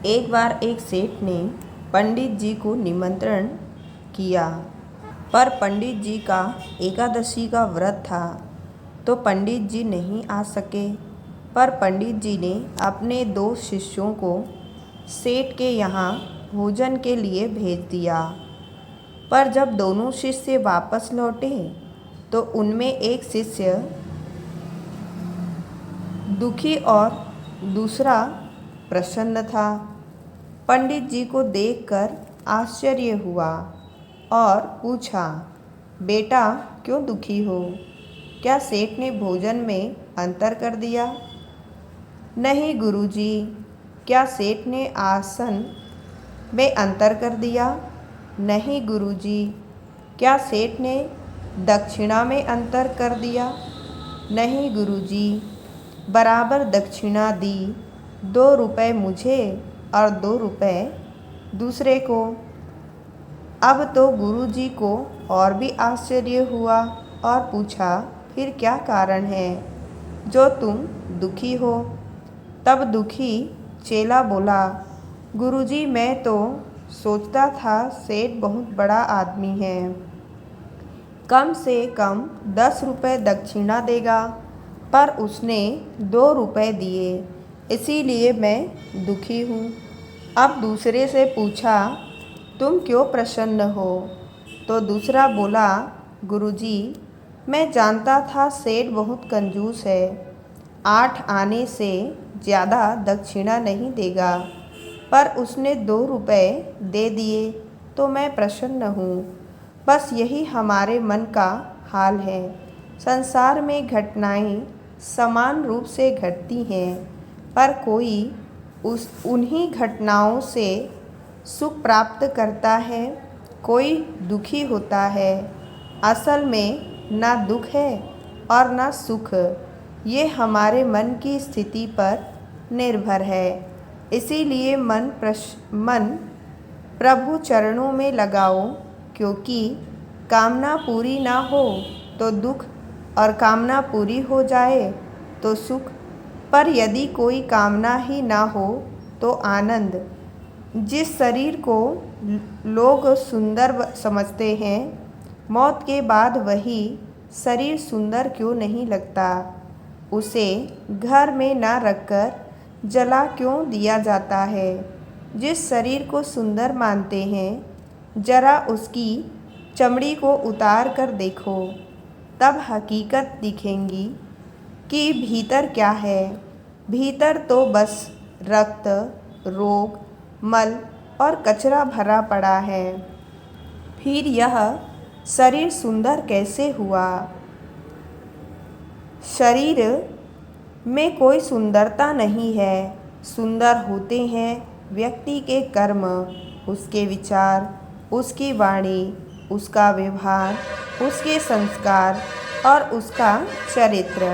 एक बार एक सेठ ने पंडित जी को निमंत्रण किया, पर पंडित जी का एकादशी का व्रत था, तो पंडित जी नहीं आ सके। पर पंडित जी ने अपने 2 शिष्यों को सेठ के यहाँ भोजन के लिए भेज दिया। पर जब दोनों शिष्य वापस लौटे, तो उनमें एक शिष्य दुखी और दूसरा प्रसन्न था। पंडित जी को देखकर आश्चर्य हुआ और पूछा, बेटा क्यों दुखी हो? क्या सेठ ने भोजन में अंतर कर दिया? नहीं गुरुजी। क्या सेठ ने आसन में अंतर कर दिया? नहीं गुरुजी। क्या सेठ ने दक्षिणा में अंतर कर दिया? नहीं गुरुजी। बराबर दक्षिणा दी, 2 रुपए मुझे और 2 रुपए दूसरे को। अब तो गुरुजी को और भी आश्चर्य हुआ और पूछा, फिर क्या कारण है जो तुम दुखी हो? तब दुखी चेला बोला, गुरुजी मैं तो सोचता था सेठ बहुत बड़ा आदमी है, कम से कम 10 रुपए दक्षिणा देगा, पर उसने 2 रुपए दिए, इसीलिए मैं दुखी हूँ। अब दूसरे से पूछा, तुम क्यों प्रसन्न हो? तो दूसरा बोला, गुरुजी मैं जानता था सेठ बहुत कंजूस है, 8 आने से ज़्यादा दक्षिणा नहीं देगा, पर उसने 2 रुपए दे दिए तो मैं प्रसन्न हूँ। बस यही हमारे मन का हाल है। संसार में घटनाएं समान रूप से घटती हैं, पर कोई उन्हीं घटनाओं से सुख प्राप्त करता है, कोई दुखी होता है। असल में ना दुख है और ना सुख, ये हमारे मन की स्थिति पर निर्भर है। इसीलिए मन प्रभु चरणों में लगाओ, क्योंकि कामना पूरी ना हो तो दुख और कामना पूरी हो जाए तो सुख। पर यदि कोई कामना ही ना हो तो आनंद। जिस शरीर को लोग सुंदर समझते हैं, मौत के बाद वही शरीर सुंदर क्यों नहीं लगता? उसे घर में ना रखकर जला क्यों दिया जाता है? जिस शरीर को सुंदर मानते हैं, जरा उसकी चमड़ी को उतार कर देखो, तब हकीकत दिखेंगी कि भीतर क्या है। भीतर तो बस रक्त, रोग, मल और कचरा भरा पड़ा है। फिर यह शरीर सुंदर कैसे हुआ? शरीर में कोई सुंदरता नहीं है। सुंदर होते हैं व्यक्ति के कर्म, उसके विचार, उसकी वाणी, उसका व्यवहार, उसके संस्कार और उसका चरित्र।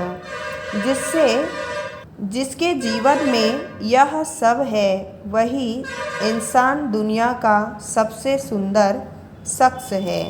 जिसके जीवन में यह सब है, वही इंसान दुनिया का सबसे सुंदर शख्स है।